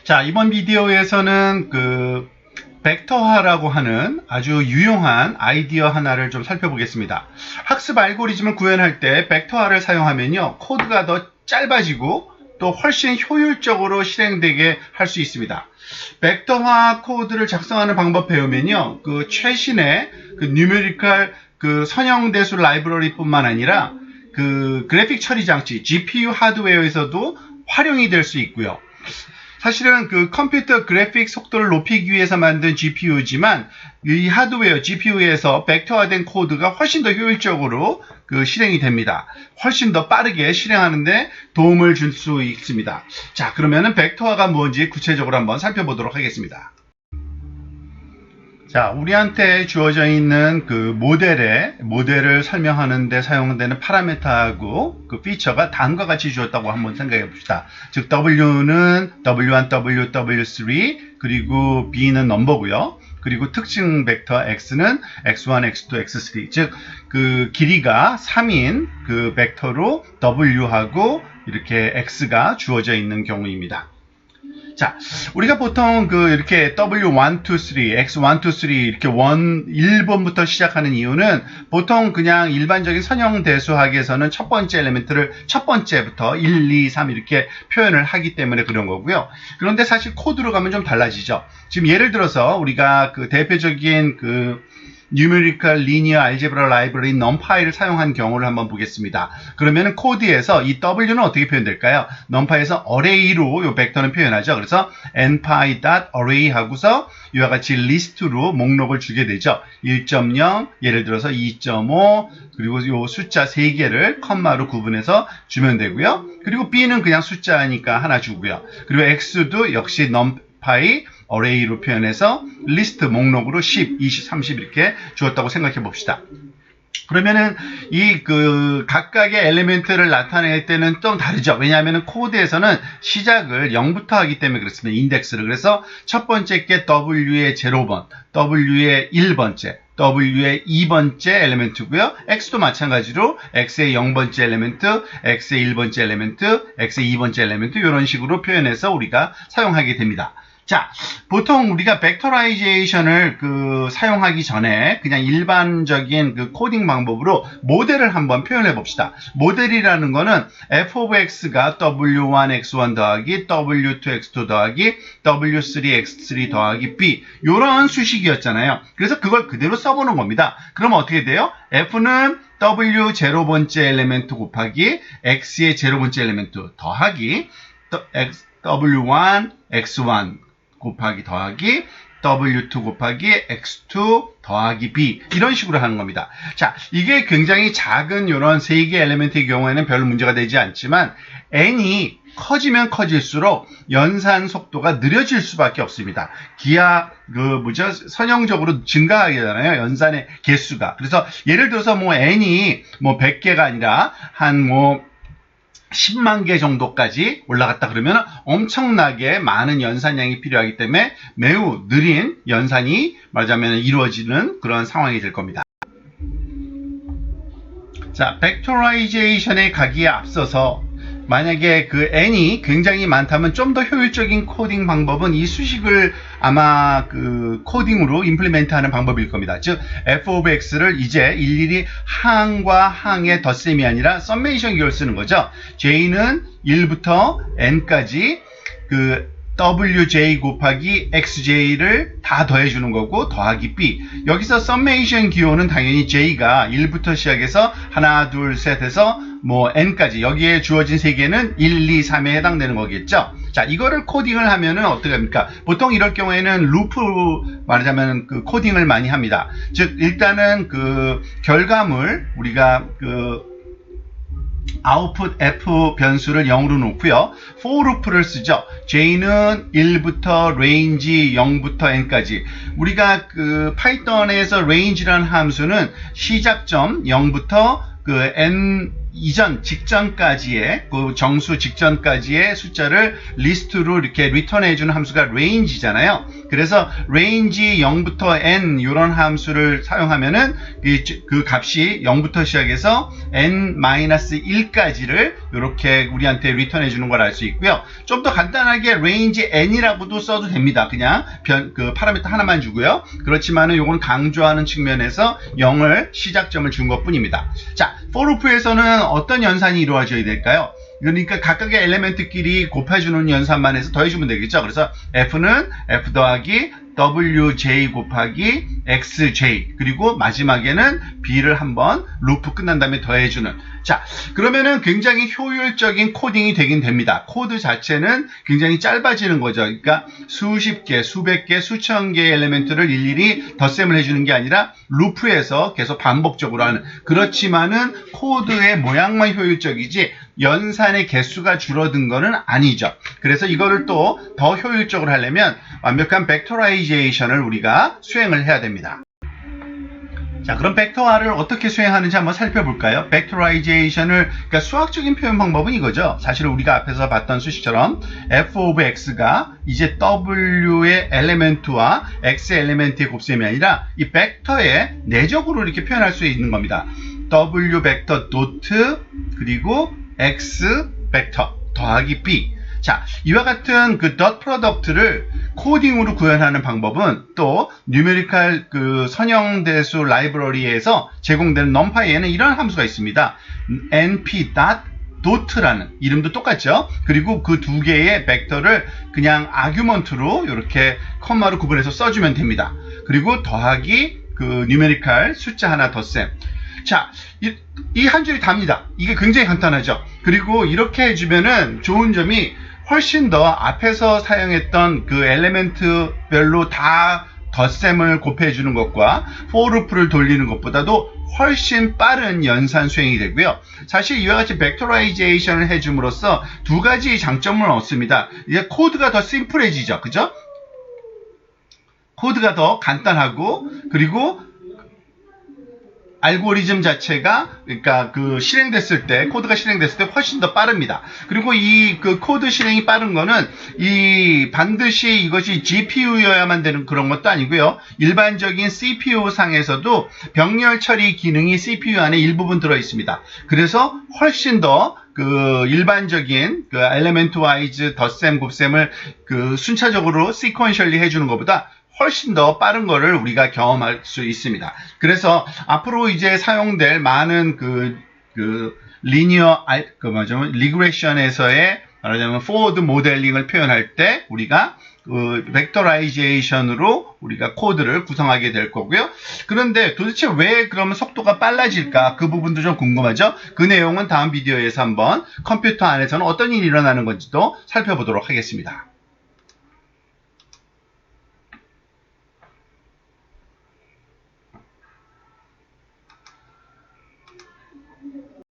자, 이번 비디오에서는 벡터화라고 하는 아주 유용한 아이디어 하나를 좀 살펴보겠습니다. 학습 알고리즘을 구현할 때 벡터화를 사용하면요, 코드가 더 짧아지고 또 훨씬 효율적으로 실행되게 할 수 있습니다. 벡터화 코드를 작성하는 방법 배우면요, 최신의 뉴메리컬 선형대수 라이브러리뿐만 아니라 그래픽 처리 장치 GPU 하드웨어에서도 활용이 될 수 있고요. 사실은 컴퓨터 그래픽 속도를 높이기 위해서 만든 GPU지만 이 하드웨어 GPU에서 벡터화된 코드가 훨씬 더 효율적으로 실행이 됩니다. 훨씬 더 빠르게 실행하는데 도움을 줄 수 있습니다. 자, 그러면은 벡터화가 뭔지 구체적으로 한번 살펴보도록 하겠습니다. 자, 우리한테 주어져 있는 모델을 설명하는 데 사용되는 파라미터하고 피처가 다음과 같이 주었다고 한번 생각해 봅시다. 즉, W는 W1, W2, W3, 그리고 B는 넘버고요. 그리고 특징 벡터 X는 X1, X2, X3. 즉, 길이가 3인 벡터로 W하고 이렇게 X가 주어져 있는 경우입니다. 자, 우리가 보통 이렇게 W1, 2, 3, X1, 2, 3 이렇게 1번부터 시작하는 이유는 보통 그냥 일반적인 선형 대수학에서는 첫 번째 엘리멘트를 첫 번째부터 1, 2, 3 이렇게 표현을 하기 때문에 그런 거고요. 그런데 사실 코드로 가면 좀 달라지죠. 지금 예를 들어서 우리가 대표적인 Numerical Linear Algebra Library NumPy를 사용한 경우를 한번 보겠습니다. 그러면 코드에서 이 W는 어떻게 표현될까요? NumPy에서 array로 이 벡터는 표현하죠. 그래서 npy.array 하고서 이와 같이 리스트로 목록을 주게 되죠. 1.0, 예를 들어서 2.5, 그리고 이 숫자 3개를 컴마로 구분해서 주면 되고요. 그리고 B는 그냥 숫자니까 하나 주고요. 그리고 X도 역시 NumPy array로 표현해서 리스트 목록으로 10, 20, 30 이렇게 주었다고 생각해 봅시다. 그러면은 각각의 엘리멘트를 나타낼 때는 좀 다르죠. 왜냐하면 코드에서는 시작을 0부터 하기 때문에 그렇습니다. 인덱스를. 그래서 첫 번째 게 W의 0번, W의 1번째, W의 2번째 엘리멘트고요. X도 마찬가지로 X의 0번째 엘리멘트, X의 1번째 엘리멘트, X의 2번째 엘리멘트 이런 식으로 표현해서 우리가 사용하게 됩니다. 자, 보통 우리가 벡터라이제이션을 사용하기 전에 그냥 일반적인 코딩 방법으로 모델을 한번 표현해 봅시다. 모델이라는 거는 f of x가 w1 x1 더하기 w2 x2 더하기 w3 x3 더하기 b 이런 수식이었잖아요. 그래서 그걸 그대로 써보는 겁니다. 그럼 어떻게 돼요? f는 w 0번째 엘리멘트 곱하기 x의 0번째 엘리멘트 더하기 w1 x1 곱하기 더하기 W2 곱하기 X2 더하기 B 이런 식으로 하는 겁니다. 자, 이게 굉장히 작은 이런 3개 엘리멘트의 경우에는 별 문제가 되지 않지만 n이 커지면 커질수록 연산 속도가 느려질 수밖에 없습니다. 선형적으로 증가하게 되잖아요. 연산의 개수가. 그래서 예를 들어서 n이 100개가 아니라 한 10만 개 정도까지 올라갔다 그러면 엄청나게 많은 연산량이 필요하기 때문에 매우 느린 연산이 말하자면 이루어지는 그런 상황이 될 겁니다. 자, 벡터라이제이션에 가기에 앞서서 만약에 n이 굉장히 많다면 좀 더 효율적인 코딩 방법은 이 수식을 아마 코딩으로 임플리멘트하는 방법일 겁니다. 즉 f of x를 이제 일일이 항과 항의 덧셈이 아니라 썸메이션 기호를 쓰는 거죠. j는 1부터 n까지 wj 곱하기 xj를 다 더해주는 거고 더하기 b. 여기서 썸메이션 기호는 당연히 j가 1부터 시작해서 하나, 둘, 셋 해서 n까지 여기에 주어진 3개는 1, 2, 3에 해당되는 거겠죠. 자, 이거를 코딩을 하면은 어떻게 합니까? 보통 이럴 경우에는 루프 말하자면 코딩을 많이 합니다. 즉 일단은 결과물 우리가 아웃풋 f 변수를 0으로 놓고요. for loop를 쓰죠. j는 1부터 range 0부터 n까지. 우리가 파이썬에서 range라는 함수는 시작점 0부터 n 직전까지의 그 정수 직전까지의 숫자를 리스트로 이렇게 리턴해주는 함수가 range잖아요. 그래서 range 0부터 n 이런 함수를 사용하면은 그 값이 0부터 시작해서 n-1까지를 이렇게 우리한테 리턴해주는 걸 알 수 있고요. 좀 더 간단하게 range n이라고도 써도 됩니다. 그냥 그 파라미터 하나만 주고요. 그렇지만은 요건 강조하는 측면에서 0을 시작점을 준 것뿐입니다. 자, for loop에서는 어떤 연산이 이루어져야 될까요? 그러니까 각각의 엘리멘트끼리 곱해주는 연산만 해서 더해주면 되겠죠. 그래서 f는 f 더하기 wj 곱하기 xj, 그리고 마지막에는 b를 한번 루프 끝난 다음에 더해주는. 자, 그러면은 굉장히 효율적인 코딩이 되긴 됩니다. 코드 자체는 굉장히 짧아지는 거죠. 그러니까 수십 개, 수백 개, 수천 개의 엘리멘트를 일일이 덧셈을 해주는 게 아니라 루프에서 계속 반복적으로 하는. 그렇지만은 코드의 모양만 효율적이지 연산의 개수가 줄어든 거는 아니죠. 그래서 이거를 또 더 효율적으로 하려면 완벽한 벡터라이제이션을 우리가 수행을 해야 됩니다. 자, 그럼 벡터화를 어떻게 수행하는지 한번 살펴볼까요? 벡터라이제이션을, 그러니까 수학적인 표현 방법은 이거죠. 사실 우리가 앞에서 봤던 수식처럼 f of x가 이제 w의 엘리멘트와 x 엘리멘트의 곱셈이 아니라 이 벡터에 내적으로 이렇게 표현할 수 있는 겁니다. w 벡터 도트 그리고 x 벡터 더하기 b. 자, 이와 같은 그 덧 프로덕트를 코딩으로 구현하는 방법은 또 뉴메리컬 그 선형대수 라이브러리에서 제공되는 numpy에는 이런 함수가 있습니다. np.dot라는 이름도 똑같죠. 그리고 그 두 개의 벡터를 그냥 아규먼트로 이렇게 컴마로 구분해서 써주면 됩니다. 그리고 더하기 그 뉴메리컬 숫자 하나 덧셈. 자, 이 한 줄이 답니다. 이게 굉장히 간단하죠. 그리고 이렇게 해주면은 좋은 점이 훨씬 더 앞에서 사용했던 그 엘리멘트별로 다 덧셈을 곱해주는 것과 for loop를 돌리는 것보다도 훨씬 빠른 연산 수행이 되고요. 사실 이와 같이 벡터라이제이션을 해줌으로써 두 가지 장점을 얻습니다. 이제 코드가 더 심플해지죠. 그죠? 코드가 더 간단하고, 그리고 알고리즘 자체가, 그러니까 그 실행됐을 때, 코드가 실행됐을 때 훨씬 더 빠릅니다. 그리고 이 그 코드 실행이 빠른 거는 이 반드시 이것이 GPU여야만 되는 그런 것도 아니고요. 일반적인 CPU 상에서도 병렬 처리 기능이 CPU 안에 일부분 들어 있습니다. 그래서 훨씬 더 그 일반적인 그 엘리멘트 와이즈 덧셈 곱셈을 그 순차적으로 시퀀셜리 해주는 것보다 훨씬 더 빠른 거를 우리가 경험할 수 있습니다. 그래서 앞으로 이제 사용될 많은 리니어, 리그레션에서의 말하자면 포워드 모델링을 표현할 때 우리가 그 벡터라이제이션으로 우리가 코드를 구성하게 될 거고요. 그런데 도대체 왜 그러면 속도가 빨라질까? 그 부분도 좀 궁금하죠? 그 내용은 다음 비디오에서 한번 컴퓨터 안에서는 어떤 일이 일어나는 건지도 살펴보도록 하겠습니다.